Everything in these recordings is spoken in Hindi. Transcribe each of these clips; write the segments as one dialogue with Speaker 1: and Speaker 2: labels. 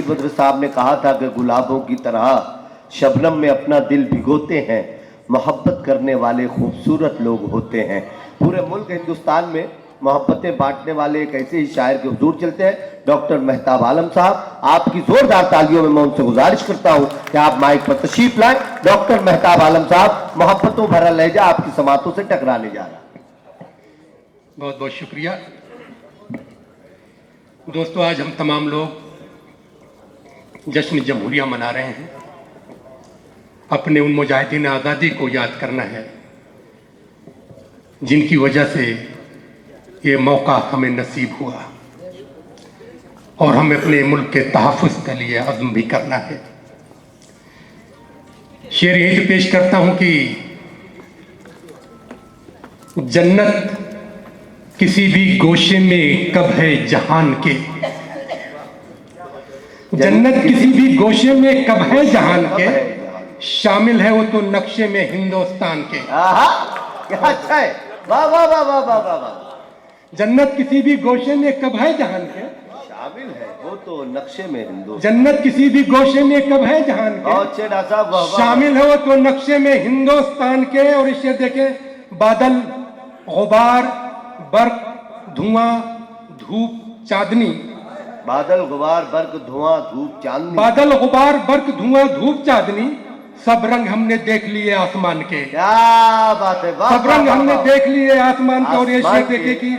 Speaker 1: बद्र साहब ने कहा था कि गुलाबों की तरह शबनम में अपना दिल भिगोते हैं, मोहब्बत करने वाले खूबसूरत लोग होते हैं। पूरे मुल्क हिंदुस्तान में मोहब्बतें बांटने वाले एक ऐसे ही शायर के हुजूर चलते हैं डॉक्टर मेहताब आलम साहब। आपकी जोरदार तालियों में मैं उनसे गुजारिश करता हूं कि आप माइक पर तशरीफ लाएं। डॉक्टर मेहताब आलम साहब, मोहब्बतों भरा लहजा आपकी समातों से टकराने जा रहा है।
Speaker 2: बहुत बहुत शुक्रिया दोस्तों। आज हम तमाम लोग जश्न जमहूरिया मना रहे हैं। अपने उन मुजाहिदीन आज़ादी को याद करना है जिनकी वजह से ये मौका हमें नसीब हुआ, और हमें अपने मुल्क के तहफ़्फ़ुज़ के लिए अज़्म भी करना है। शेर यही से पेश करता हूँ कि जन्नत किसी भी गोशे में कब है जहान के, जन्नत किसी भी गोशे में कब है जहान के, शामिल है वो तो नक्शे में हिंदुस्तान के।
Speaker 1: क्या अच्छा है, वाह वाह वाह वाह वाह वाह।
Speaker 2: जन्नत किसी भी गोशे में कब है जहान के,
Speaker 1: शामिल है वो तो नक्शे में हिंदुस्तान।
Speaker 2: जन्नत किसी भी गोशे में कब है जहान के, शामिल है वो तो नक्शे में हिंदुस्तान के। और इसे देखें, बादल गुबार बर्क धुआं धूप चांदनी,
Speaker 1: बादल गुबार बर्क धुआं धूप चांदनी,
Speaker 2: बादल गुबार बर्क धुआं धूप चांदनी, सब रंग हमने देख लिए आसमान के।
Speaker 1: क्या बात है,
Speaker 2: सब रंग हमने देख लिए आसमान के। और ये शेर देखे कि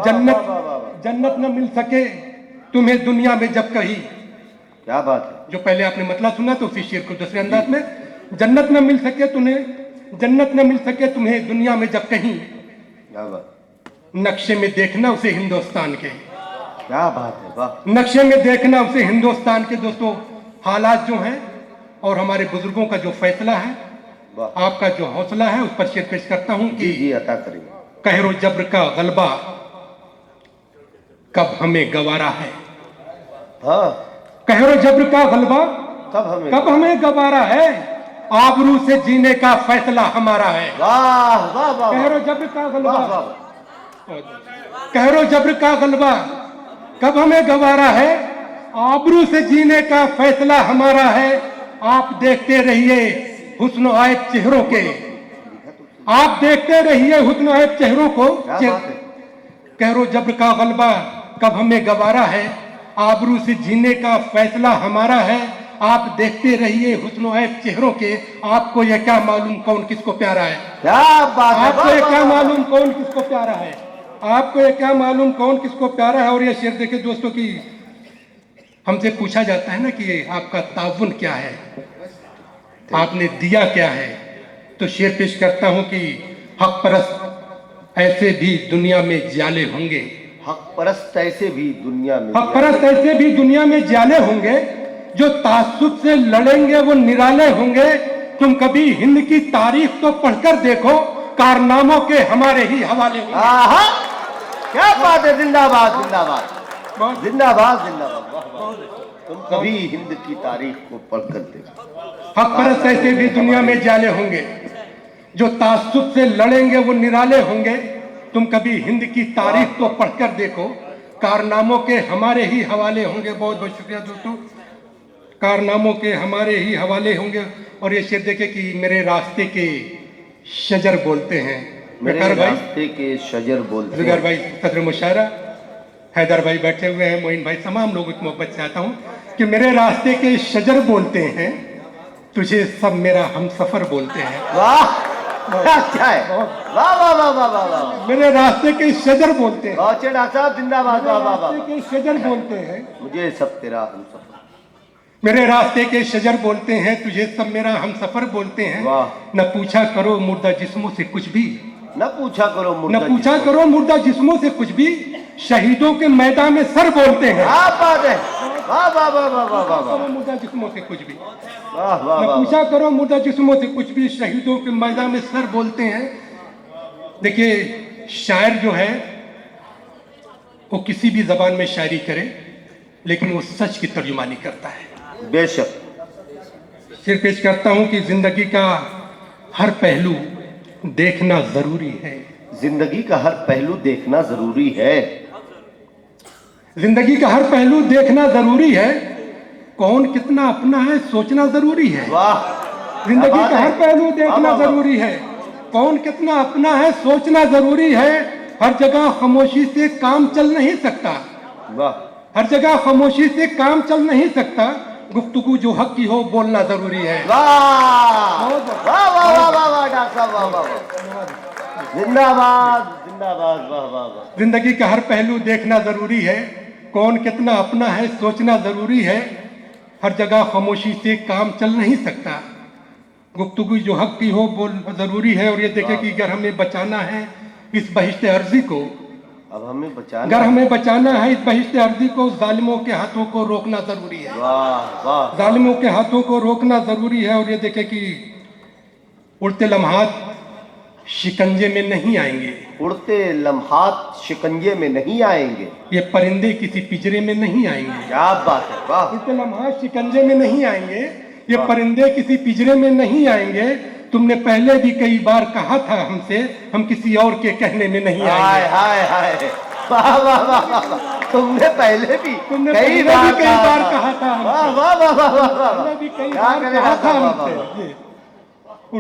Speaker 2: जन्नत न मिल सके तुम्हें दुनिया में जब कहीं।
Speaker 1: क्या बात है।
Speaker 2: जो पहले आपने मतलब सुना तो उसी शेर को दूसरे अंदाज में, जन्नत न मिल सके तुम्हें, जन्नत न मिल सके तुम्हें दुनिया में जब कहीं,
Speaker 1: क्या बात,
Speaker 2: नक्शे में देखना उसे हिंदुस्तान के।
Speaker 1: क्या बात है, वाह।
Speaker 2: नक्शे में देखना उसे हिंदुस्तान के। दोस्तों, हालात जो हैं और हमारे बुजुर्गों का जो फैसला है, आपका जो हौसला है, उस पर शेर पेश करता हूं कि
Speaker 1: जी अता करिए।
Speaker 2: कहरो जब्र का गलबा कब हमें गवारा है।
Speaker 1: हाँ,
Speaker 2: कहरो जब्र का गलबा
Speaker 1: कब
Speaker 2: हमें गवारा है, आबरू से जीने का फैसला हमारा है।
Speaker 1: वाह वाह वाह।
Speaker 2: कहरो जब्र का गलबा, कहरो जब्र का गलबा कब हमें गवारा है, आबरू से जीने का फैसला हमारा है। आप देखते रहिए हुस्न आयब चेहरों के, आप देखते रहिए हुस्न आयब चेहरों को। कहरो जब्र का गलबा कब हमें गवारा है, आबरू से जीने का फैसला हमारा है। आप देखते रहिए हुस्न आयब चेहरों के, आपको यह क्या मालूम कौन किसको प्यारा है।
Speaker 1: क्या बात है,
Speaker 2: आपको यह क्या मालूम कौन किसको प्यारा है, आपको यह क्या मालूम कौन किसको प्यारा है। और ये शेर देखे दोस्तों की हमसे पूछा जाता है ना कि आपका ताउन क्या है, आपने दिया क्या है, तो शेर पेश करता हूं कि हक परस्त ऐसे भी दुनिया में जाले होंगे,
Speaker 1: हक परस्त ऐसे भी दुनिया में,
Speaker 2: हक परस्त ऐसे भी दुनिया में जाले होंगे, जो तासुब से लड़ेंगे वो निराले होंगे। तुम कभी हिंद की तारीख तो पढ़कर देखो, कारनामों के हमारे ही हवाले होंगे।
Speaker 1: क्या बात है, जिंदाबाद जिंदाबाद जिंदाबाद जिंदाबाद। तुम कभी हिंद की तारीख को पढ़कर देखो,
Speaker 2: हक परस्त ऐसे भी दुनिया में जाले होंगे, जो तासुब से लड़ेंगे वो निराले होंगे। तुम कभी हिंद की तारीख तो पढ़कर देखो, कारनामों के हमारे ही हवाले होंगे। बहुत बहुत शुक्रिया दोस्तों, कारनामों के हमारे ही हवाले होंगे। और ये शेर देखे कि मेरे रास्ते के शजर बोलते हैं,
Speaker 1: मेरे रास्ते के शजर बोलते हैं।
Speaker 2: जुगर भाई सदर मुशायरा, हैदर भाई बैठे हुए हैं, मोइन भाई, तमाम लोगों की मोहब्बत से आता हूँ कि मेरे रास्ते के शजर बोलते हैं, तुझे सब मेरा हम सफर बोलते हैं।
Speaker 1: वाह, क्या है, वाह वाह वाह वाह वाह।
Speaker 2: मेरे रास्ते के शजर बोलते हैं,
Speaker 1: डॉक्टर साहब जिंदाबाद, वाह वाह वाह।
Speaker 2: के शजर बोलते हैं,
Speaker 1: मुझे सब तेरा हम सफर,
Speaker 2: मेरे रास्ते के शजर बोलते हैं, तुझे सब मेरा हम सफर बोलते हैं। न पूछा करो मुर्दा जिस्मों से कुछ भी,
Speaker 1: न पूछा करो
Speaker 2: न पूछा करो मुर्दा जिस्मों से कुछ भी, शहीदों के मैदान में सर बोलते हैं।
Speaker 1: क्या बात है, वाह वाह वाह वाह वाह वाह।
Speaker 2: मुर्दा जिस्मों से कुछ भी,
Speaker 1: वाह वाह।
Speaker 2: न पूछा करो मुर्दा जिस्मों से कुछ भी, शहीदों के मैदान में सर बोलते हैं। देखिए, शायर जो है वो किसी भी जबान में शायरी करे, लेकिन वो सच की तर्जुमानी करता है।
Speaker 1: बेशक।
Speaker 2: शेर पेश करता हूं कि जिंदगी का हर पहलू देखना जरूरी है,
Speaker 1: जिंदगी का हर पहलू देखना जरूरी है,
Speaker 2: जिंदगी का हर पहलू देखना जरूरी है। कौन कितना अपना है सोचना जरूरी है।
Speaker 1: वाह,
Speaker 2: जिंदगी
Speaker 1: क्या बात
Speaker 2: का
Speaker 1: है।
Speaker 2: हर पहलू देखना
Speaker 1: वाह, वाह,
Speaker 2: जरूरी है। कौन कितना अपना है सोचना जरूरी है। हर जगह खामोशी से काम चल नहीं सकता।
Speaker 1: वाह,
Speaker 2: हर जगह खामोशी से काम चल नहीं सकता। गुफ्तगू जो हक की हो बोलना जरूरी है।
Speaker 1: वाह, वाह, वाह, वाह, वाह, वाह, डॉक्टर साहब, वाह, वाह, वाह। जिंदाबाद, जिंदाबाद, वाह, वाह, वाह।
Speaker 2: जिंदगी का हर पहलू देखना जरूरी है। कौन कितना अपना है सोचना जरूरी है। हर जगह खामोशी से काम चल नहीं सकता। गुफ्तगू जो हक की हो बोलना जरूरी है। और ये देखें कि अगर हमें बचाना है इस बहिश्ते अर्जी को,
Speaker 1: अब हमें बचाना
Speaker 2: अगर
Speaker 1: है।
Speaker 2: हमें बचाना है इस बहिश्ते अर्जी को, जालिमों के हाथों को रोकना जरूरी है।
Speaker 1: वाह, वाह,
Speaker 2: जालिमों के हाथों को रोकना जरूरी है। और ये देखें कि उड़ते लम्हात शिकंजे में नहीं आएंगे।
Speaker 1: उड़ते लम्हात शिकंजे में नहीं आएंगे।
Speaker 2: ये परिंदे किसी पिंजरे में नहीं आएंगे।
Speaker 1: क्या बात है, वाह।
Speaker 2: उड़ते लम्हात शिकंजे में नहीं आएंगे। ये
Speaker 1: वाह।
Speaker 2: परिंदे किसी पिंजरे में नहीं आएंगे। तुमने पहले भी कई बार कहा था हमसे, हम किसी और के कहने में नहीं
Speaker 1: हाय
Speaker 2: आएंगे।
Speaker 1: हाय हाय, वाह, वाह, वाह, वाह। तुमने पहले भी
Speaker 2: तुमने
Speaker 1: कई
Speaker 2: पहले भी
Speaker 1: बार
Speaker 2: कई बार कहा था हमसे।
Speaker 1: वाह, वाह, वाह, वाह, वाह, वाह।
Speaker 2: पहले भी कई
Speaker 1: क्या
Speaker 2: बार
Speaker 1: करें
Speaker 2: कहा था
Speaker 1: वाह, वाह,
Speaker 2: हमसे।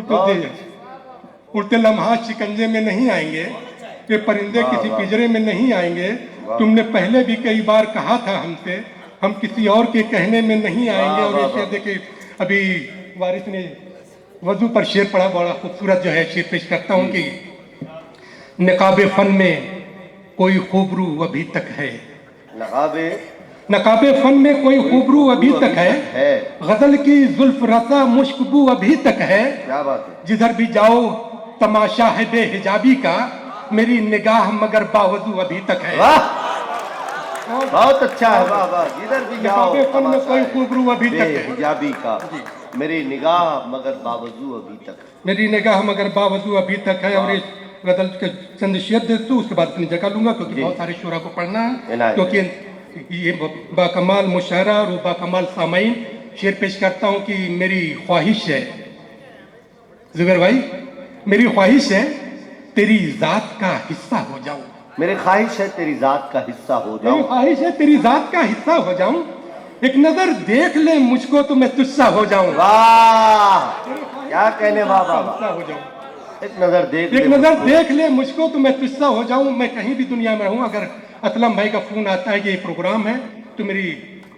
Speaker 1: वाह।
Speaker 2: ये उड़ते लम्हात शिकंजे में नहीं आएंगे। ये परिंदे
Speaker 1: वाह,
Speaker 2: किसी
Speaker 1: वाह।
Speaker 2: पिंजरे में नहीं आएंगे।
Speaker 1: वाह।
Speaker 2: तुमने पहले भी कई बार कहा था हमसे, हम किसी और के कहने में नहीं आएंगे।
Speaker 1: वाह,
Speaker 2: और ये
Speaker 1: वाह,
Speaker 2: शेर
Speaker 1: वाह।
Speaker 2: देखिए, अभी वारिस ने वजू पर शेर पढ़ा, बड़ा खूबसूरत जो है शेर पेश करता हूँ कि नकाबे फन में कोई खूबरू अभी तक है।
Speaker 1: नकाबे
Speaker 2: नकाबे फन में कोई खूबरू अभी तक है। गजल की जुल्फ रसा मुश्कबू अभी तक है।
Speaker 1: क्या बात है।
Speaker 2: जिधर भी जाओ तमाशा है बेहिजाबी का, मेरी निगाह मगर बावजू अभी तक है।
Speaker 1: वाह, बहुत अच्छा है, वाह, वाह। जिधर भी जाओ
Speaker 2: नकाबे फन में
Speaker 1: तमाशा
Speaker 2: कोई
Speaker 1: है
Speaker 2: खूबरू अभी तक है।
Speaker 1: बेहिजाबी का, मेरी निगाह मगर बावजू अभी तक।
Speaker 2: मेरी निगाह मगर बावजू अभी तक है। और ये गजल के चंद शेर दे दूं, उसके बाद अपनी जगह लूंगा क्योंकि
Speaker 1: जी।
Speaker 2: बहुत सारे शुरा को पढ़ना है।
Speaker 1: इनायत।
Speaker 2: क्योंकि ये बाकमाल मुशायरा और बाकमाल सामाइन शेर पेश करता हूँ कि मेरी ख्वाहिश है जुबैर भाई, मेरी ख्वाहिश है तेरी जात का हिस्सा हो जाऊं।
Speaker 1: मेरी ख्वाहिश है तेरी जात का हिस्सा हो
Speaker 2: मेरी
Speaker 1: जाऊं।
Speaker 2: ख्वाहिश है तेरी जात का हिस्सा हो जाऊं। एक नजर देख ले मुझको तो मैं तुझसा हो जाऊं।
Speaker 1: वाह, क्या कहने, वाह, वाह, वाह।
Speaker 2: हिस्सा हो जाऊं।
Speaker 1: एक नजर देख
Speaker 2: एक
Speaker 1: ले
Speaker 2: नजर
Speaker 1: मुझको।
Speaker 2: देख ले मुझको तो मैं तुझसा हो जाऊं। मैं कहीं भी दुनिया में रहूं, अगर असलम भाई का फोन आता है कि ये प्रोग्राम है तो मेरी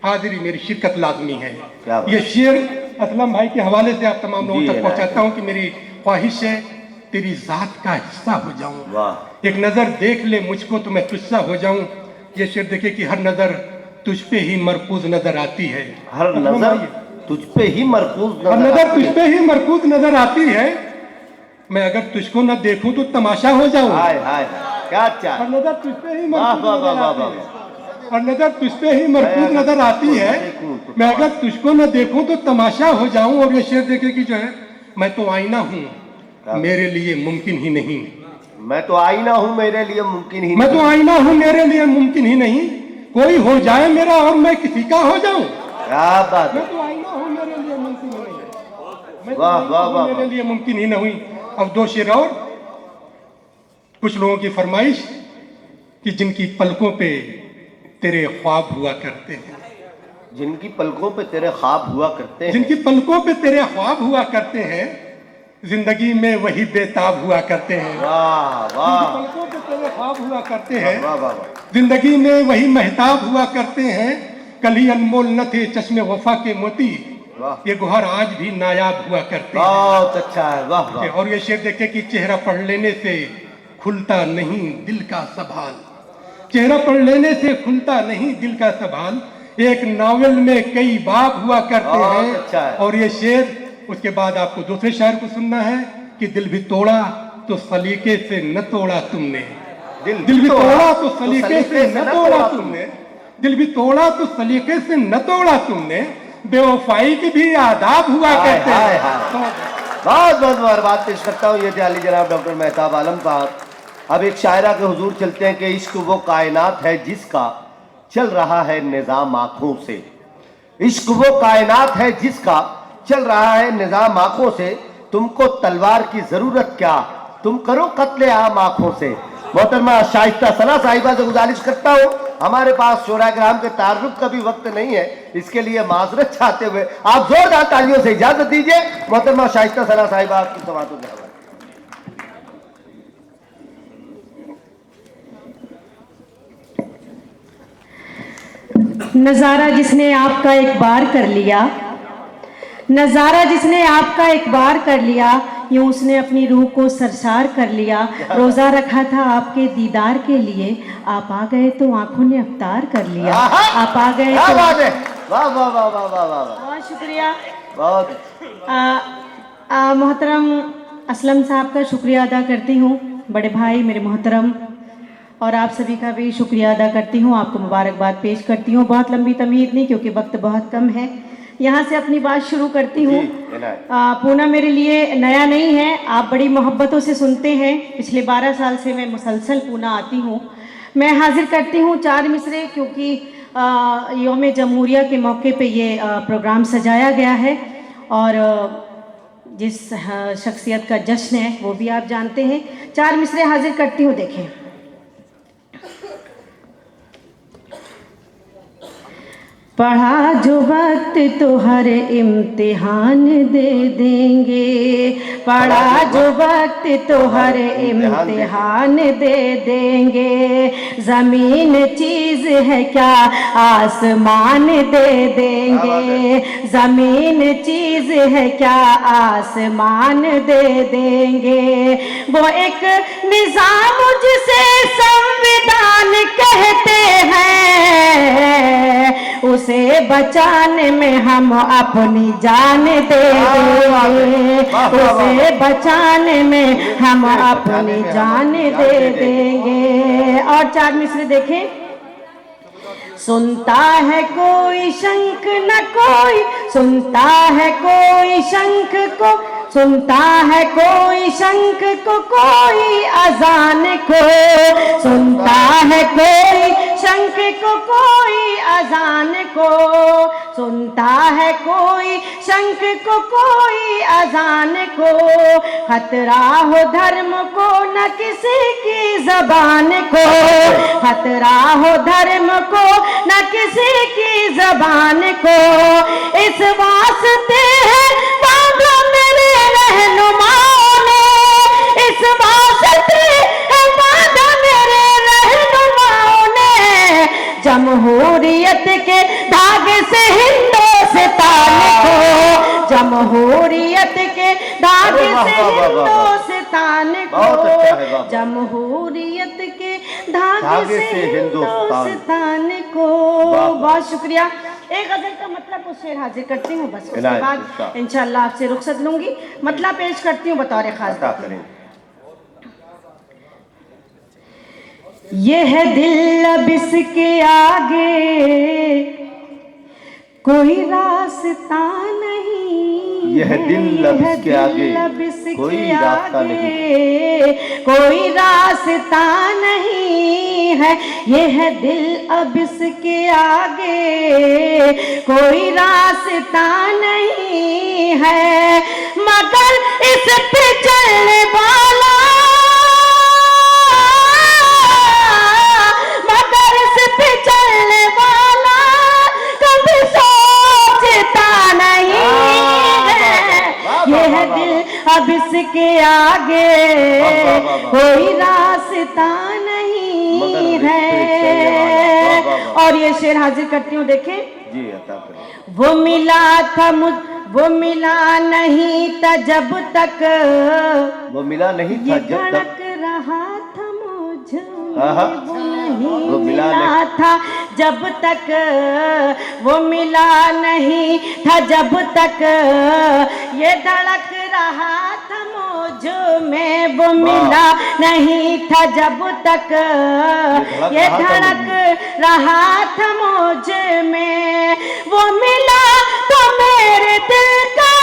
Speaker 2: हाजिरी, मेरी शिरकत लाजमी है।
Speaker 1: क्या बात।
Speaker 2: ये शेर असलम भाई के हवाले से आप तमाम लोगों
Speaker 1: जी,
Speaker 2: तक
Speaker 1: है ना।
Speaker 2: पहुंचाता हूं कि मेरी ख्वाहिश है तेरी जात का हिस्सा हो जाऊं।
Speaker 1: वाह,
Speaker 2: एक नजर देख ले मुझको तो मैं तुझसा हो जाऊं। ये शेर देखे कि हर नजर तुझ पे ही मरकूज नजर आती है।
Speaker 1: हर नजर तुझ पे ही मरकूज
Speaker 2: हर
Speaker 1: नजर
Speaker 2: नजर
Speaker 1: आती
Speaker 2: तुझ
Speaker 1: है।
Speaker 2: पे ही मरकूज नजर आती है। मैं अगर तुझको न देखूं तो तमाशा हो जाऊं।
Speaker 1: हाय हाय हाय, क्या अच्छा।
Speaker 2: हर नजर तुझ पे ही
Speaker 1: वाह,
Speaker 2: मरकूज
Speaker 1: वाह, वाह,
Speaker 2: नजर
Speaker 1: वाह,
Speaker 2: आती
Speaker 1: वाह,
Speaker 2: है। हर नजर तुझ पे ही मरकूज
Speaker 1: मैं
Speaker 2: नजर आती है।
Speaker 1: तुझको न देखूं तो
Speaker 2: मैं अगर तुझको न देखूं तो तमाशा हो जाऊं। और ये शेर देखे कि जो है, मैं तो आईना हूं मेरे लिए मुमकिन ही नहीं।
Speaker 1: मैं तो आईना हूं मेरे लिए मुमकिन ही
Speaker 2: मैं
Speaker 1: नहीं।
Speaker 2: तो आईना हूं मेरे लिए मुमकिन ही नहीं। कोई हो जाए मेरा और मैं किसी का हो जाऊं।
Speaker 1: क्या बात है।
Speaker 2: मैं तो आईना हूं मेरे लिए मुमकिन ही नहीं। मैं तो
Speaker 1: वाह,
Speaker 2: आईना
Speaker 1: वाह,
Speaker 2: हूं
Speaker 1: वाह,
Speaker 2: मेरे
Speaker 1: वाह।
Speaker 2: लिए मुमकिन ही नहीं। अब दो शेर और, कुछ लोगों की फरमाइश कि जिनकी पलकों पे तेरे ख्वाब हुआ करते हैं।
Speaker 1: जिनकी पलकों पे तेरे ख्वाब हुआ करते हैं।
Speaker 2: जिनकी पलकों पे तेरे ख्वाब हुआ करते हैं, जिंदगी में वही बेताब हुआ करते हैं।
Speaker 1: वाह,
Speaker 2: जिनकी
Speaker 1: वाह,
Speaker 2: पलकों पे तेरे ख्वाब हुआ करते हैं,
Speaker 1: वाह, वाह, वाह।
Speaker 2: जिंदगी में वही महताब हुआ करते हैं। कल ही अनमोल न थे चश्मे वफा के मोती,
Speaker 1: वाह।
Speaker 2: ये गुहर आज भी नायाब हुआ करते हैं।
Speaker 1: बहुत अच्छा है, वाह, वाह।
Speaker 2: और ये शेर देखे कि चेहरा पढ़ लेने से खुलता नहीं दिल का सवाल। चेहरा पढ़ लेने से खुलता नहीं दिल का सवाल। एक नावल में कई बाब हुआ करते
Speaker 1: बहुत
Speaker 2: हैं।
Speaker 1: अच्छा है।
Speaker 2: और ये शेर, उसके बाद आपको दूसरे शायर को सुनना है कि दिल भी तोड़ा तो सलीके से न तोड़ा तुमने। दिल भी तोड़ा तो सलीके से न तोड़ा तुमने। दिल भी तोड़ा तो सलीके से न तोड़ा तुमने। बेवफाई के भी आदाब हुआ
Speaker 1: हाय,
Speaker 2: करते
Speaker 1: हाय,
Speaker 2: हैं।
Speaker 1: हाय। बहुत बहुत मुबारकबाद पेश करता हूँ। ये थे अली जनाब डॉक्टर मेहताब आलम साहब। अब एक शायरा के हुजूर चलते हैं कि इश्क वो कायनात है जिसका चल रहा है निजाम आंखों से। इश्क वो कायनात है जिसका चल रहा है निजाम आंखों से। तुमको तलवार की जरूरत क्या, तुम करो कत्ले आम आंखों से। मोहतरमा शाइस्ता सना साहिबा से गुजारिश करता हूँ हमारे पास शोराग्राम के तारुफ का भी वक्त नहीं है, इसके लिए माजरत चाहते हुए आप जोरदार तालियों से इजाजत दीजिए। मोहतरमा शाइस्ता सना साहिबा आपकी समातों के हवाले।
Speaker 3: नजारा जिसने आपका एक बार कर लिया, नजारा जिसने आपका एक बार कर लिया, यूं उसने अपनी रूह को सरसार कर लिया। रोजा रखा था आपके दीदार के लिए, आप आ गए तो आंखों ने अफ्तार कर लिया। आप आ गए
Speaker 1: क्या
Speaker 3: तो
Speaker 1: बात है, वाह वाह वाह वाह वाह वाह,
Speaker 3: बहुत शुक्रिया।
Speaker 1: बहुत
Speaker 3: मोहतरम असलम साहब का शुक्रिया अदा करती हूँ, बड़े भाई मेरे मोहतरम, और आप सभी का भी शुक्रिया अदा करती हूँ, आपको मुबारकबाद पेश करती हूँ। बहुत लंबी तमीद नहीं, क्योंकि वक्त बहुत कम है। यहाँ से अपनी बात शुरू करती हूँ। पूना मेरे लिए नया नहीं है, आप बड़ी मोहब्बतों से सुनते हैं। पिछले 12 साल से मैं मुसलसल पूना आती हूँ। मैं हाजिर करती हूँ 4 मिसरे, क्योंकि यौम जमहूरिया के मौके पे ये प्रोग्राम सजाया गया है, और जिस शख्सियत का जश्न है वो भी आप जानते हैं। 4 मिसरे हाजिर करती हूँ, देखें। पढ़ा जो वक्त तो हर इम्तिहान दे देंगे, पढ़ा जो वक्त तो हर इम्तिहान दे देंगे। ज़मीन चीज़ है क्या आसमान दे देंगे, ज़मीन चीज़ है क्या आसमान दे देंगे। वो एक निज़ाम जिसे संविधान कहते हैं, उसे बचाने में हम अपनी जान दे देंगे, उसे बचाने में हम अपनी जान दे देंगे। और 4 मिसरे देखें। सुनता है कोई शंख न कोई, सुनता है कोई शंख को, सुनता है कोई शंख को कोई अजान को, सुनता है कोई शंख को कोई अजान को, सुनता है कोई शंख को कोई अजान को। खतरा हो धर्म को न किसी की जबान को, खतरा हो धर्म को न किसी की जबान को। इस वास्ते है बाबा मेरे रहनुमाओं ने, इस वास्ते है बाबा मेरे रहनुमाओं ने, जमहूरियत के धागे से हिंदुस्तान को, जमहूरियत के धागे से हिंदुस्तान को, जमहूरियत के धागे से हिंदुस्तान को। बहुत शुक्रिया। एक गजल का मतलब को शेर हाजिर करती हूँ, बस उसके बाद इंशाल्लाह आपसे रुखसत लूंगी। मतलब पेश करती हूँ बतौर खास। ये है दिल अब इसके आगे कोई रास्ता नहीं,
Speaker 1: यह दिल अब इसके आगे कोई रास्ता नहीं,
Speaker 3: कोई रास्ता नहीं है। यह दिल अब इसके आगे कोई रास्ता नहीं है, मगर इस पे चलने वाला, मगर इस पे चलने वाला कभी सोचता नहीं है। यह दिल अब इसके आगे कोई रास्ता नहीं है। और ये शेर हाजिर करती हूँ, देखें।
Speaker 1: जी अता करें।
Speaker 3: वो मिला था वो मिला नहीं था जब तक,
Speaker 1: वो मिला नहीं था जब तक
Speaker 3: रहा था मुझे,
Speaker 1: वो
Speaker 3: वो मिला था जब तक, वो मिला नहीं था जब तक, ये धड़क रहा था मुझ में। वो मिला नहीं था जब तक, ये धड़क रहा था मुझ में। वो मिला तो मेरे दिल का,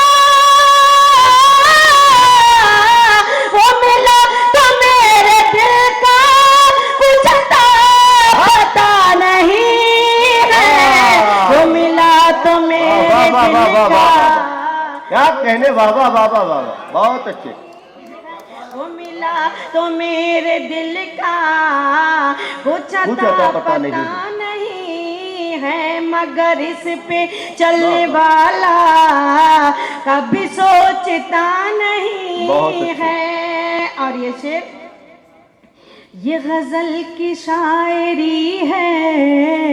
Speaker 3: वो मिला तो मेरे दिल का कुछ पता नहीं है। वो मिला तो मेरे दिल का,
Speaker 1: क्या कहने, वाह वाह वाह वाह वाह, बहुत अच्छे।
Speaker 3: वो मिला तो मेरे दिल का कुछ अता पता नहीं है, मगर इस पे चलने वाला कभी सोचता नहीं है। और ये शेर, ये गजल की शायरी है,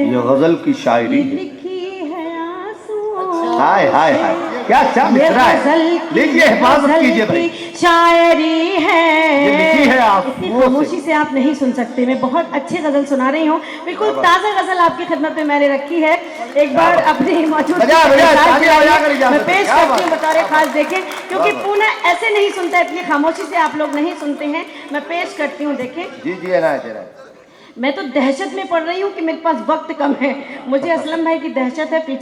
Speaker 1: ये गजल की शायरी है।
Speaker 3: लिखी है आंसुओं
Speaker 1: हाय हाय हाय, क्या क्या
Speaker 3: ये
Speaker 1: मिसरा है,
Speaker 3: गजल
Speaker 1: लीजिए हिफाजत कीजिए भाई।
Speaker 3: की शायरी है,
Speaker 1: ये लिखी है आंसुओं
Speaker 3: इतनी
Speaker 1: से।
Speaker 3: खामोशी से आप नहीं सुन सकते। मैं बहुत अच्छी गजल सुना रही हूँ, बिल्कुल ताज़ा गजल आपकी खिदमत में मैंने रखी है। एक बार अपनी मौजूदगी
Speaker 1: बजा, बजा,
Speaker 3: के साथ
Speaker 1: तालियां बजाकर इजाजत
Speaker 3: मैं पेश
Speaker 1: क्या
Speaker 3: करती
Speaker 1: बात
Speaker 3: हूँ बतौर खास, देखें, क्योंकि पूना ऐसे नहीं सुनता, इतनी खामोशी से आप लोग नहीं सुनते हैं। मैं पेश करती हूँ, देखें।
Speaker 1: जी जी है।
Speaker 3: मैं तो दहशत में पड़ रही हूँ कि मेरे पास वक्त कम है। मुझे असलम भाई की दहशत है, पीछे